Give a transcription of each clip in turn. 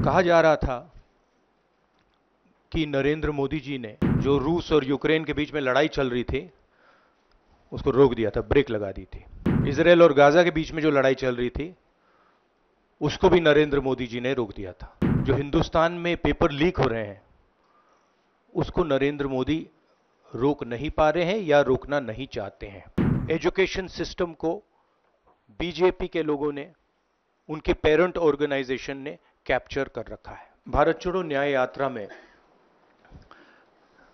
कहा जा रहा था कि नरेंद्र मोदी जी ने जो रूस और यूक्रेन के बीच में लड़ाई चल रही थी उसको रोक दिया था, ब्रेक लगा दी थी। इजराइल और गाजा के बीच में जो लड़ाई चल रही थी उसको भी नरेंद्र मोदी जी ने रोक दिया था। जो हिंदुस्तान में पेपर लीक हो रहे हैं उसको नरेंद्र मोदी रोक नहीं पा रहे हैं या रोकना नहीं चाहते हैं। एजुकेशन सिस्टम को बीजेपी के लोगों ने, उनके पेरेंट ऑर्गेनाइजेशन ने कैप्चर कर रखा है। भारत छोड़ो न्याय यात्रा में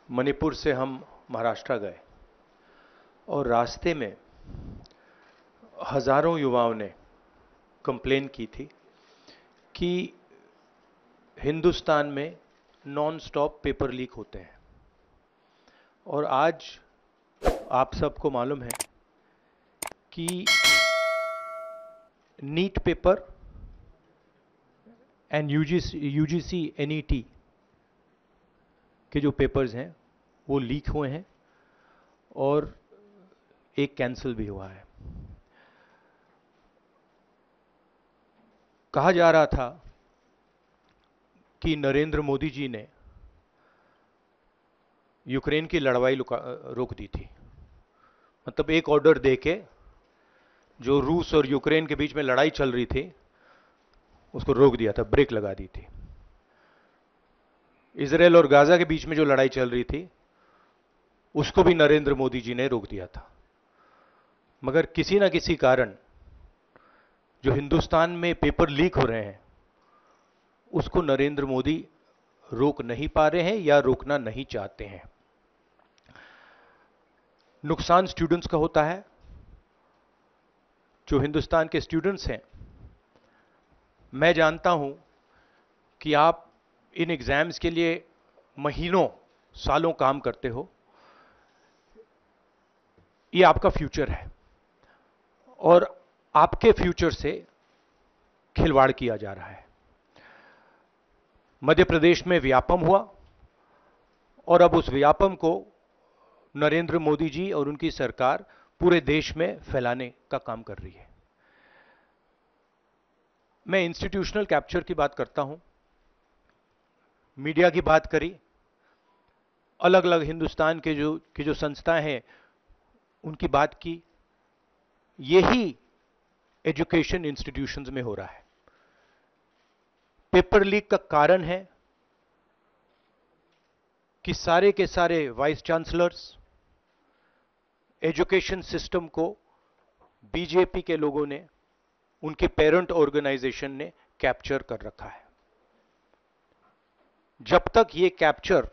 मणिपुर से हम महाराष्ट्र गए और रास्ते में हजारों युवाओं ने कंप्लेन की थी कि हिंदुस्तान में नॉन स्टॉप पेपर लीक होते हैं। और आज आप सबको मालूम है कि NEET paper and UGC NET के जो पेपर्स हैं वो लीक हुए हैं और एक कैंसिल भी हुआ है। कहा जा रहा था कि नरेंद्र मोदी जी ने यूक्रेन की लड़ाई रोक दी थी। मतलब एक ऑर्डर देके जो रूस और यूक्रेन के बीच में लड़ाई चल रही थी उसको रोक दिया था, ब्रेक लगा दी थी। इजराइल और गाजा के बीच में जो लड़ाई चल रही थी उसको भी नरेंद्र मोदी जी ने रोक दिया था। मगर किसी ना किसी कारण जो हिंदुस्तान में पेपर लीक हो रहे हैं उसको नरेंद्र मोदी रोक नहीं पा रहे हैं या रोकना नहीं चाहते हैं। नुकसान स्टूडेंट्स का होता है। जो हिंदुस्तान के स्टूडेंट्स हैं, मैं जानता हूं कि आप इन एग्जाम्स के लिए महीनों सालों काम करते हो। ये आपका फ्यूचर है और आपके फ्यूचर से खिलवाड़ किया जा रहा है। मध्य प्रदेश में व्यापम हुआ और अब उस व्यापम को नरेंद्र मोदी जी और उनकी सरकार पूरे देश में फैलाने का काम कर रही है। मैं इंस्टीट्यूशनल कैप्चर की बात करता हूं, मीडिया की बात करी, अलग अलग हिंदुस्तान के जो संस्थाएं हैं उनकी बात की। यही एजुकेशन इंस्टीट्यूशंस में हो रहा है। पेपर लीक का कारण है कि सारे के सारे वाइस चांसलर्स, एजुकेशन सिस्टम को बीजेपी के लोगों ने, उनके पेरेंट ऑर्गेनाइजेशन ने कैप्चर कर रखा है। जब तक ये कैप्चर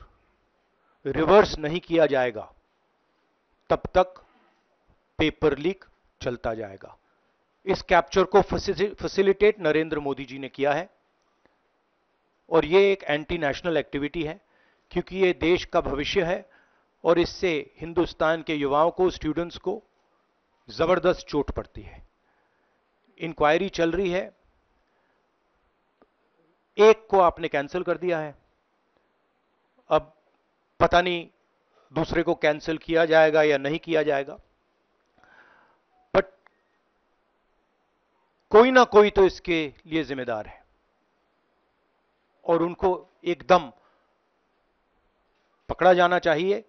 रिवर्स नहीं किया जाएगा तब तक पेपर लीक चलता जाएगा। इस कैप्चर को फैसिलिटेट नरेंद्र मोदी जी ने किया है और ये एक एंटी नेशनल एक्टिविटी है क्योंकि ये देश का भविष्य है और इससे हिंदुस्तान के युवाओं को, स्टूडेंट्स को जबरदस्त चोट पड़ती है। इंक्वायरी चल रही है, एक को आपने कैंसिल कर दिया है, अब पता नहीं दूसरे को कैंसिल किया जाएगा या नहीं किया जाएगा, बट कोई ना कोई तो इसके लिए जिम्मेदार है और उनको एकदम पकड़ा जाना चाहिए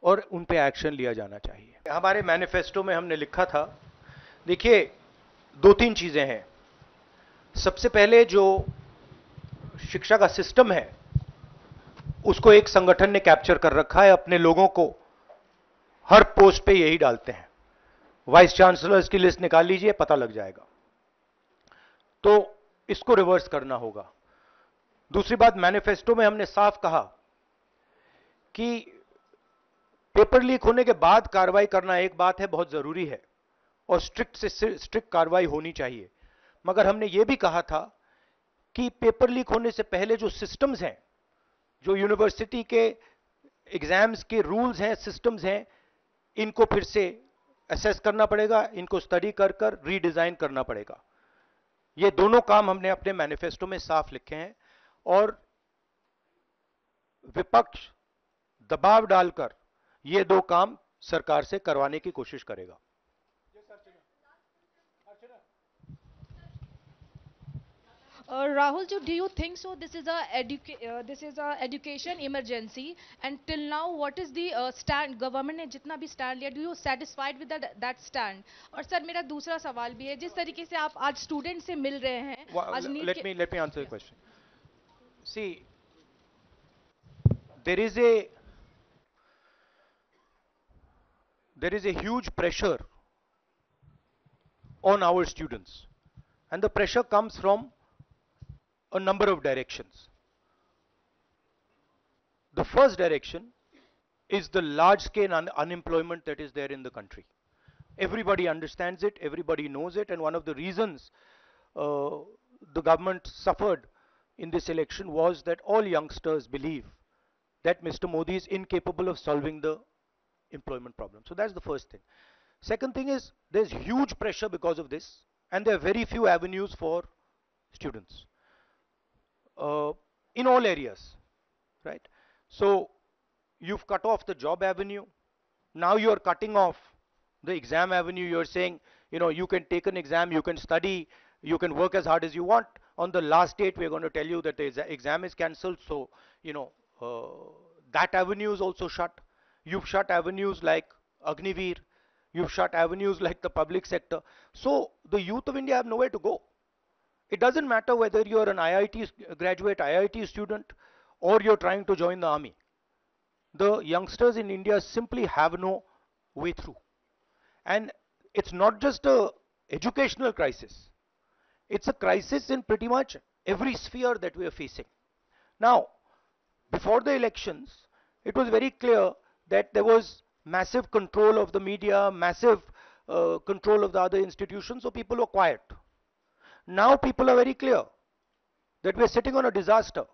और उन पे एक्शन लिया जाना चाहिए। हमारे मैनिफेस्टो में हमने लिखा था, देखिए दो तीन चीजें हैं। सबसे पहले जो शिक्षा का सिस्टम है उसको एक संगठन ने कैप्चर कर रखा है, अपने लोगों को हर पोस्ट पे यही डालते हैं। वाइस चांसलर्स की लिस्ट निकाल लीजिए, पता लग जाएगा। तो इसको रिवर्स करना होगा। दूसरी बात, मैनिफेस्टो में हमने साफ कहा कि पेपर लीक होने के बाद कार्रवाई करना एक बात है, बहुत जरूरी है और स्ट्रिक्ट से स्ट्रिक्ट कार्रवाई होनी चाहिए। मगर हमने यह भी कहा था कि पेपर लीक होने से पहले जो सिस्टम्स हैं, जो यूनिवर्सिटी के एग्जाम्स के रूल्स हैं, सिस्टम्स हैं, इनको फिर से असेस करना पड़ेगा, इनको स्टडी कर कर रीडिजाइन करना पड़ेगा। ये दोनों काम हमने अपने मैनिफेस्टो में साफ लिखे हैं और विपक्ष दबाव डालकर ये दो काम सरकार से करवाने की कोशिश करेगा। Rahul, do you think so? This is a education emergency, and till now, what is the stand? Government ने जितना भी stand लिया, do you satisfied with that stand? और सर मेरा दूसरा सवाल भी है, जिस तरीके से आप आज स्टूडेंट से मिल रहे हैं, आज नीट Let के me answer the question. See, there is a huge pressure on our students, and the pressure comes from a number of directions. The first direction is the large scale unemployment that is there in the country. Everybody understands it, everybody knows it, and one of the reasons the government suffered in this election was that all youngsters believe that Mr. Modi is incapable of solving the employment problem. So that's the first thing. Second thing is there's huge pressure because of this, and there are very few avenues for students in all areas, right? So you've cut off the job avenue. Now you're cutting off the exam avenue. You're saying, you know, you can take an exam, you can study, you can work as hard as you want. On the last date, we're going to tell you that the exam is cancelled. So, you know, that avenue is also shut. You've shut avenues like Agniveer. You've shut avenues like the public sector. So the youth of India have nowhere to go. It doesn't matter whether you're an IIT graduate, IIT student, or you're trying to join the army. The youngsters in India simply have no way through. And it's not just a educational crisis. It's a crisis in pretty much every sphere that we are facing. Now, before the elections, it was very clear that there was massive control of the media, massive control of the other institutions, so people were quiet. Now people are very clear that we're sitting on a disaster,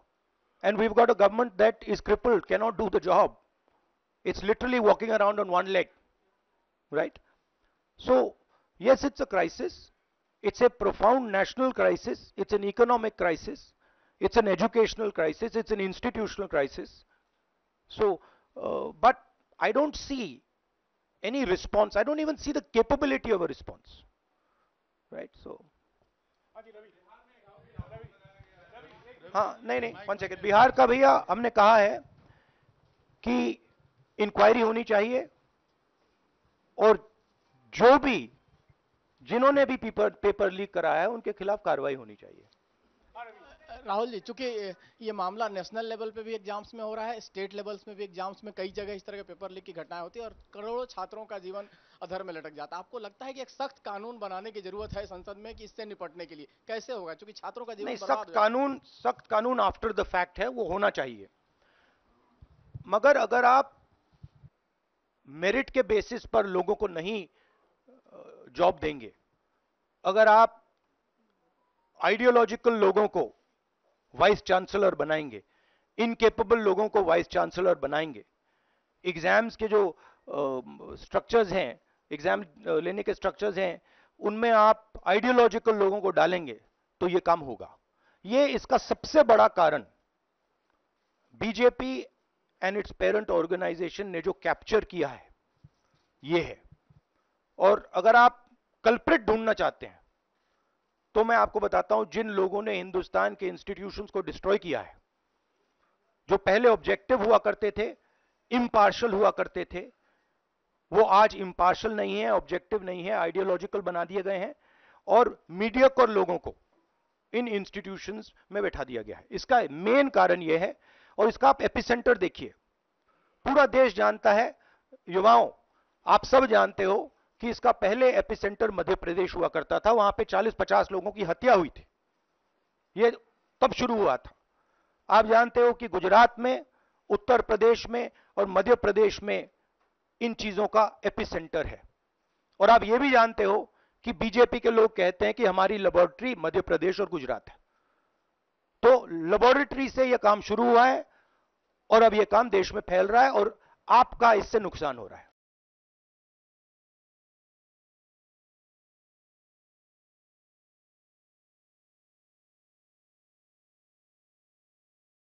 and we've got a government that is crippled, cannot do the job. It's literally walking around on one leg, right? So, yes, it's a crisis. It's a profound national crisis. It's an economic crisis. It's an educational crisis. It's an institutional crisis. So, but I don't see any response. I don't even see the capability of a response, right? So, हाँ नहीं one second, Bihar का भैया हमने कहा है कि inquiry होनी चाहिए, और जो भी जिन्होंने भी पेपर लीक कराया है उनके खिलाफ कार्रवाई होनी चाहिए। राहुल जी, चूंकि ये मामला नेशनल लेवल पे भी एग्जाम्स में हो रहा है, स्टेट लेवल्स में भी एग्जाम्स में कई जगह इस तरह के पेपर लीक की घटनाएं होती है और करोड़ों छात्रों का जीवन अधर में लटक जाता है। आपको लगता है कि एक सख्त कानून बनाने की जरूरत है संसद में कि इससे निपटने के लिए? कैसे होगा, क्योंकि छात्रों का जीवन सख्त कानून आफ्टर द फैक्ट है, वो होना चाहिए, मगर अगर आप मेरिट के बेसिस पर लोगों को नहीं जॉब देंगे, अगर आप आइडियोलॉजिकल लोगों को वाइस चांसलर बनाएंगे, इनकेपेबल लोगों को वाइस चांसलर बनाएंगे, एग्जाम्स के जो स्ट्रक्चर्स हैं, एग्जाम लेने के स्ट्रक्चर्स हैं, उनमें आप आइडियोलॉजिकल लोगों को डालेंगे तो ये काम होगा। ये इसका सबसे बड़ा कारण BJP and its parent organisation ने जो कैप्चर किया है ये है। और अगर आप कल्प्रिट ढूंढना चाहते हैं तो मैं आपको बताता हूं जिन लोगों ने हिंदुस्तान के इंस्टीट्यूशंस को डिस्ट्रॉय किया है, जो पहले ऑब्जेक्टिव हुआ करते थे, इम्पार्शल हुआ करते थे, वो आज इम्पार्शल नहीं है, ऑब्जेक्टिव नहीं है, आइडियोलॉजिकल बना दिए गए हैं और मीडियोकर लोगों को इन इंस्टीट्यूशंस में बैठा दिया गया है। इसका मेन कारण यह है, और इसका आप एपिसेंटर देखिए, पूरा देश जानता है, युवाओं आप सब जानते हो कि इसका पहले एपिसेंटर मध्य प्रदेश हुआ करता था, वहां पे 40-50 लोगों की हत्या हुई थी, ये तब शुरू हुआ था। आप जानते हो कि गुजरात में, उत्तर प्रदेश में और मध्य प्रदेश में इन चीजों का एपिसेंटर है। और आप ये भी जानते हो कि बीजेपी के लोग कहते हैं कि हमारी लेबोरेटरी मध्य प्रदेश और गुजरात है। तो लेबोरेटरी से यह काम शुरू हुआ है और अब यह काम देश में फैल रहा है और आपका इससे नुकसान हो रहा है।